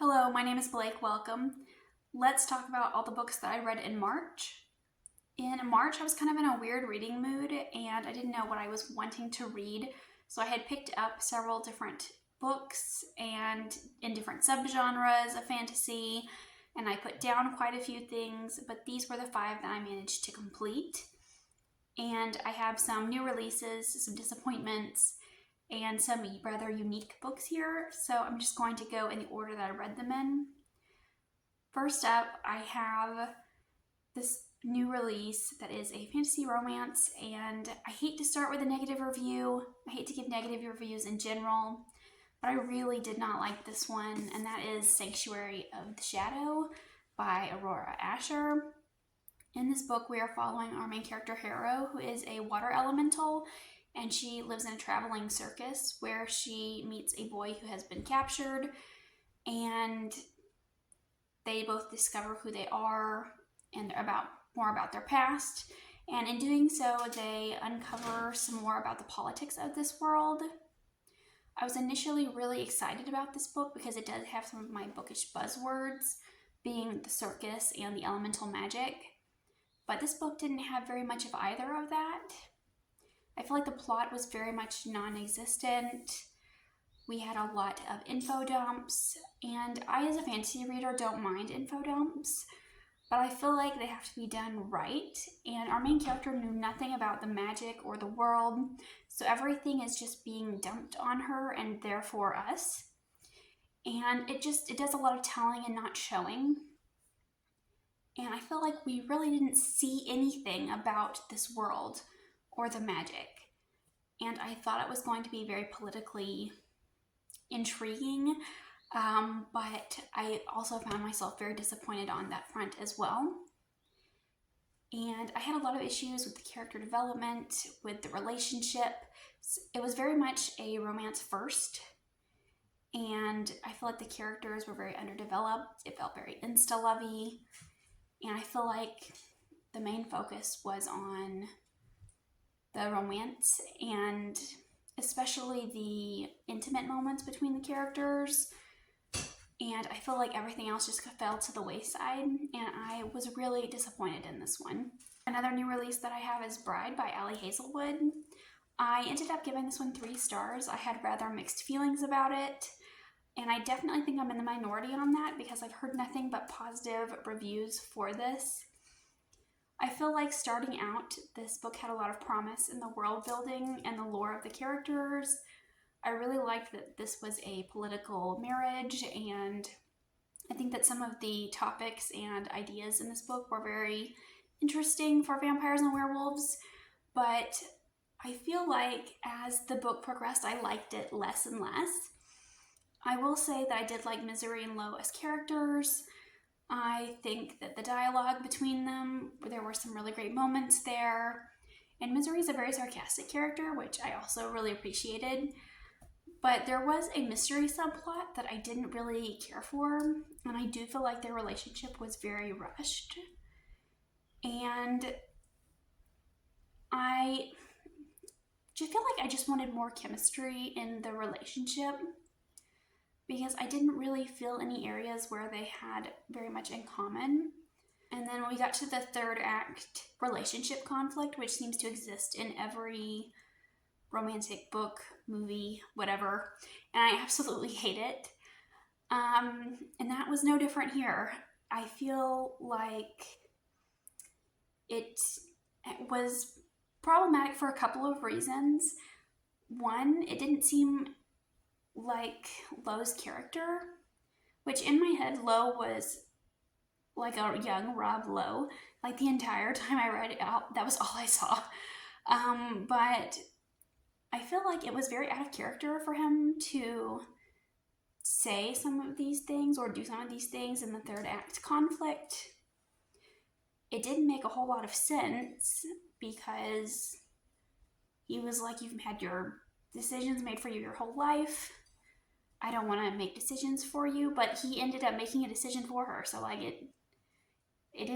Hello, my name is Blake. Welcome. Let's talk about all the books that I read in March. In March, I was kind of in a weird reading mood and I didn't know what I was wanting to read. So I had picked up several different books and in different subgenres of fantasy, and I put down quite a few things, but these were the 5 that I managed to complete. And I have some new releases, some disappointments, and some rather unique books here, so I'm just going to go in the order that I read them in. First up, I have this new release that is a fantasy romance, and I hate to start with a negative review. I hate to give negative reviews in general, but I really did not like this one, and that is Sanctuary of the Shadow by Aurora Ascher. In this book, we are following our main character, Harrow, who is a water elemental, and she lives in a traveling circus where she meets a boy who has been captured, and they both discover who they are and more about their past. And in doing so, they uncover some more about the politics of this world. I was initially really excited about this book because it does have some of my bookish buzzwords, being the circus and the elemental magic. But this book didn't have very much of either of that. I feel like the plot was very much non-existent. We had a lot of info dumps, and I as a fantasy reader don't mind info dumps, but I feel like they have to be done right, and our main character knew nothing about the magic or the world, so everything is just being dumped on her and therefore us. And it does a lot of telling and not showing. And I feel like we really didn't see anything about this world or the magic. And I thought it was going to be very politically intriguing, but I also found myself very disappointed on that front as well. And I had a lot of issues with the character development, with the relationship. It was very much a romance first, and I feel like the characters were very underdeveloped. It felt very insta-lovey, and I feel like the main focus was on the romance and especially the intimate moments between the characters, and I feel like everything else just fell to the wayside, and I was really disappointed in this one. Another new release that I have is Bride by Hazelwood. I ended up giving this one 3 stars. I had rather mixed feelings about it, and I definitely think I'm in the minority on that because I've heard nothing but positive reviews for this. I feel like starting out, this book had a lot of promise in the world building and the lore of the characters. I really liked that this was a political marriage, and I think that some of the topics and ideas in this book were very interesting for vampires and werewolves, but I feel like as the book progressed, I liked it less and less. I will say that I did like Misery and Lo as characters. I think that the dialogue between them, there were some really great moments there. And Misery is a very sarcastic character, which I also really appreciated. But there was a mystery subplot that I didn't really care for, and I do feel like their relationship was very rushed. And I just feel like I just wanted more chemistry in the relationship, because I didn't really feel any areas where they had very much in common. And then when we got to the 3rd act relationship conflict, which seems to exist in every romantic book, movie, whatever, and I absolutely hate it. And that was no different here. I feel like it was problematic for a couple of reasons. One, it didn't seem like Lo's character, which in my head Lo was like a young Rob Lowe. Like the entire time I read it out, that was all I saw. But I feel like it was very out of character for him to say some of these things or do some of these things in the 3rd act conflict. It didn't make a whole lot of sense because he was like, you've had your decisions made for you your whole life. I don't want to make decisions for you, but he ended up making a decision for her. So like it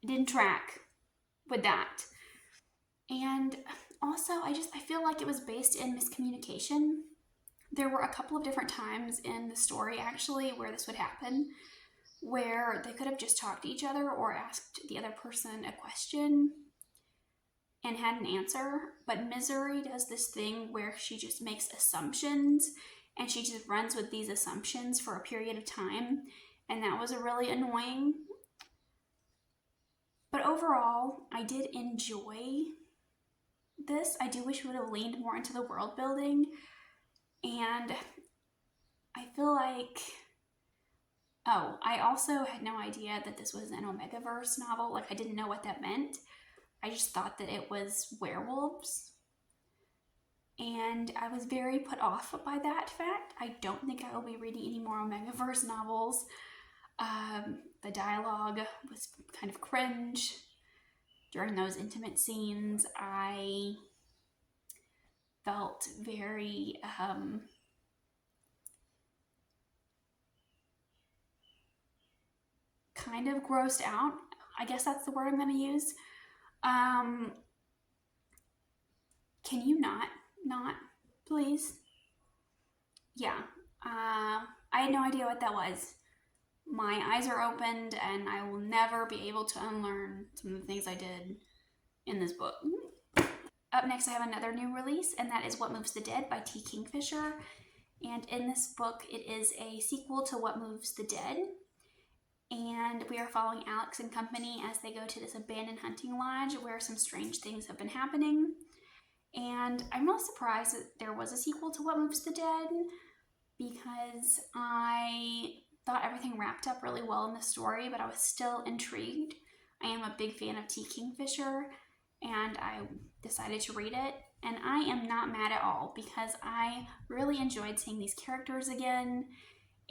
didn't track with that. And also I feel like it was based in miscommunication. There were a couple of different times in the story actually where this would happen, where they could have just talked to each other or asked the other person a question and had an answer, but Misery does this thing where she just makes assumptions and she just runs with these assumptions for a period of time, and that was really annoying. But overall, I did enjoy this. I do wish we would have leaned more into the world building, and I feel like, oh, I also had no idea that this was an Omegaverse novel. Like, I didn't know what that meant. I just thought that it was werewolves, and I was very put off by that fact. I don't think I will be reading any more Omegaverse novels. The dialogue was kind of cringe. During those intimate scenes, I felt very kind of grossed out. I guess that's the word I'm going to use. Can you not, please? Yeah. I had no idea what that was. My eyes are opened and I will never be able to unlearn some of the things I did in this book. Up next, I have another new release, and that is What Moves the Dead by T. Kingfisher. And in this book, it is a sequel to What Moves the Dead. And we are following Alex and company as they go to this abandoned hunting lodge where some strange things have been happening. And I'm really surprised that there was a sequel to What Moves the Dead, because I thought everything wrapped up really well in the story, but I was still intrigued. I am a big fan of T. Kingfisher, and I decided to read it, and I am not mad at all because I really enjoyed seeing these characters again,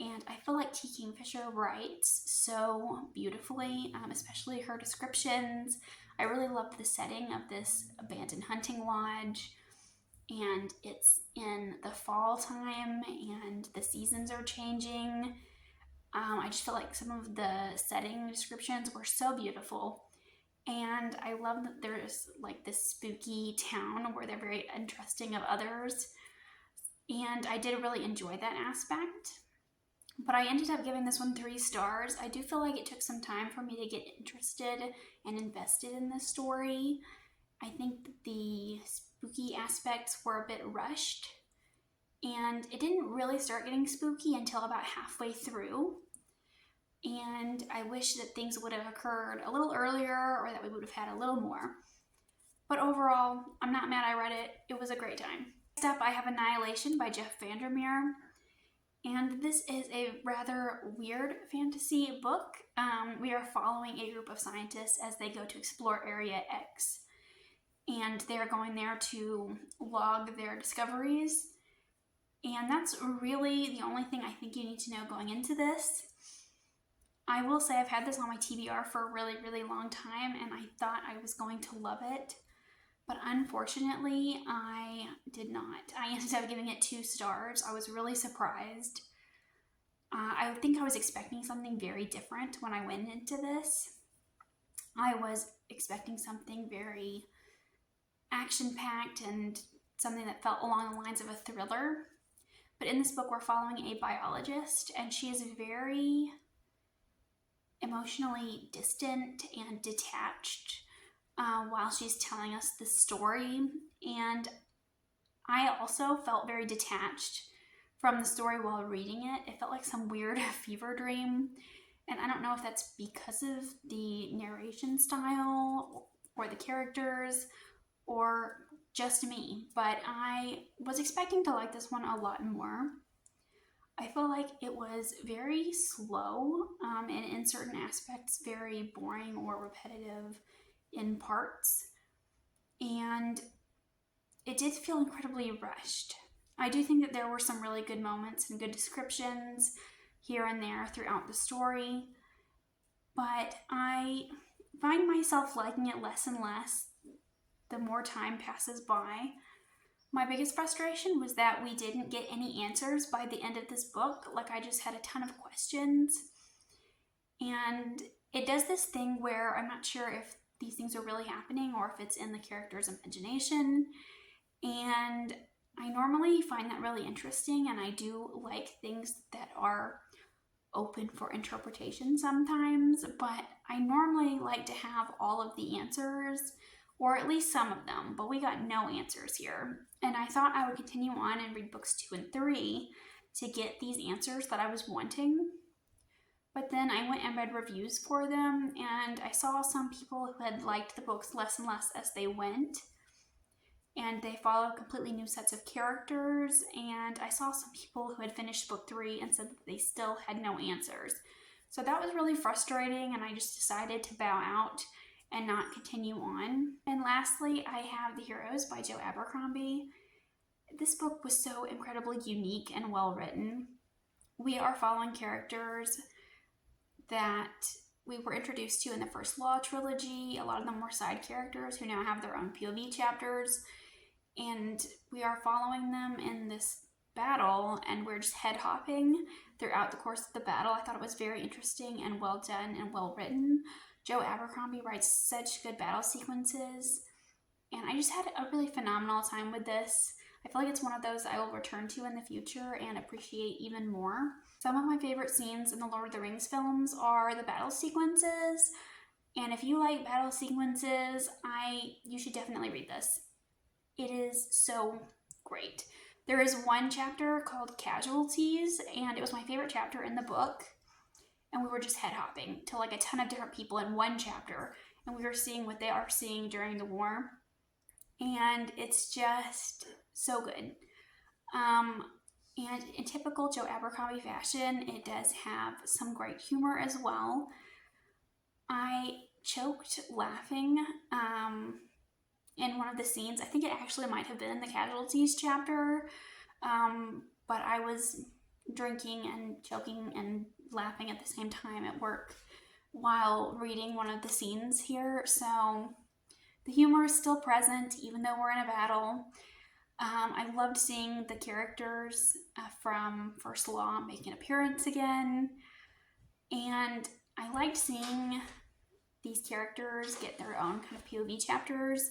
and I feel like T. Kingfisher writes so beautifully, especially her descriptions. I really loved the setting of this abandoned hunting lodge, and it's in the fall time and the seasons are changing. I just feel like some of the setting descriptions were so beautiful, and I love that there's like this spooky town where they're very interesting of others, and I did really enjoy that aspect. But I ended up giving this one 3 stars. I do feel like it took some time for me to get interested and invested in this story. I think that the spooky aspects were a bit rushed, and it didn't really start getting spooky until about halfway through. And I wish that things would have occurred a little earlier, or that we would have had a little more. But overall, I'm not mad I read it. It was a great time. Next up, I have Annihilation by Jeff Vandermeer. And this is a rather weird fantasy book. We are following a group of scientists as they go to explore Area X. And they're going there to log their discoveries. And that's really the only thing I think you need to know going into this. I will say I've had this on my TBR for a really, really long time, and I thought I was going to love it. But unfortunately, I did not. I ended up giving it 2 stars. I was really surprised. I think I was expecting something very different when I went into this. I was expecting something very action-packed and something that felt along the lines of a thriller. But in this book, we're following a biologist, and she is very emotionally distant and detached while she's telling us the story. And I also felt very detached from the story while reading it. It felt like some weird fever dream, and I don't know if that's because of the narration style or the characters or just me, but I was expecting to like this one a lot more. I feel like it was very slow, and in certain aspects very boring or repetitive in parts, and it did feel incredibly rushed. I do think that there were some really good moments and good descriptions here and there throughout the story, but I find myself liking it less and less the more time passes by. My biggest frustration was that we didn't get any answers by the end of this book. Like, I just had a ton of questions. And it does this thing where I'm not sure if these things are really happening or if it's in the character's imagination. And I normally find that really interesting, and I do like things that are open for interpretation sometimes, but I normally like to have all of the answers, or at least some of them, but we got no answers here. And I thought I would continue on and read books 2 and 3 to get these answers that I was wanting. But then I went and read reviews for them, and I saw some people who had liked the books less and less as they went, and they follow completely new sets of characters. And I saw some people who had finished book 3 and said that they still had no answers. So that was really frustrating, and I just decided to bow out and not continue on. And lastly, I have The Heroes by Joe Abercrombie. This book was so incredibly unique and well written. We are following characters that we were introduced to in the first Law trilogy. A lot of them were side characters who now have their own POV chapters, and we are following them in this battle, and we're just head hopping throughout the course of the battle. I thought it was very interesting and well done and well written. Joe Abercrombie writes such good battle sequences, and I just had a really phenomenal time with this. I feel like it's one of those I will return to in the future and appreciate even more. Some of my favorite scenes in the Lord of the Rings films are the battle sequences, and if you like battle sequences, you should definitely read this. It is so great. There is one chapter called Casualties, and it was my favorite chapter in the book, and we were just head hopping to like a ton of different people in one chapter, and we were seeing what they are seeing during the war, and it's just so good. And in typical Joe Abercrombie fashion, it does have some great humor as well. I choked laughing in one of the scenes. I think it actually might have been in the Casualties chapter, but I was drinking and choking and laughing at the same time at work while reading one of the scenes here. So the humor is still present even though we're in a battle. I loved seeing the characters from First Law make an appearance again, and I liked seeing these characters get their own kind of POV chapters.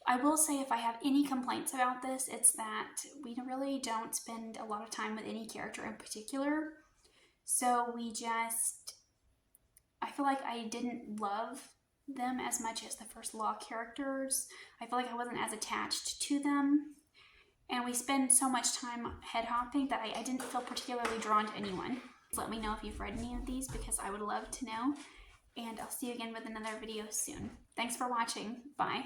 I will say, if I have any complaints about this, it's that we really don't spend a lot of time with any character in particular. So I feel like I didn't love them as much as the First Law characters. I feel like I wasn't as attached to them. And we spend so much time head hopping that I didn't feel particularly drawn to anyone. Let me know if you've read any of these, because I would love to know. And I'll see you again with another video soon. Thanks for watching. Bye.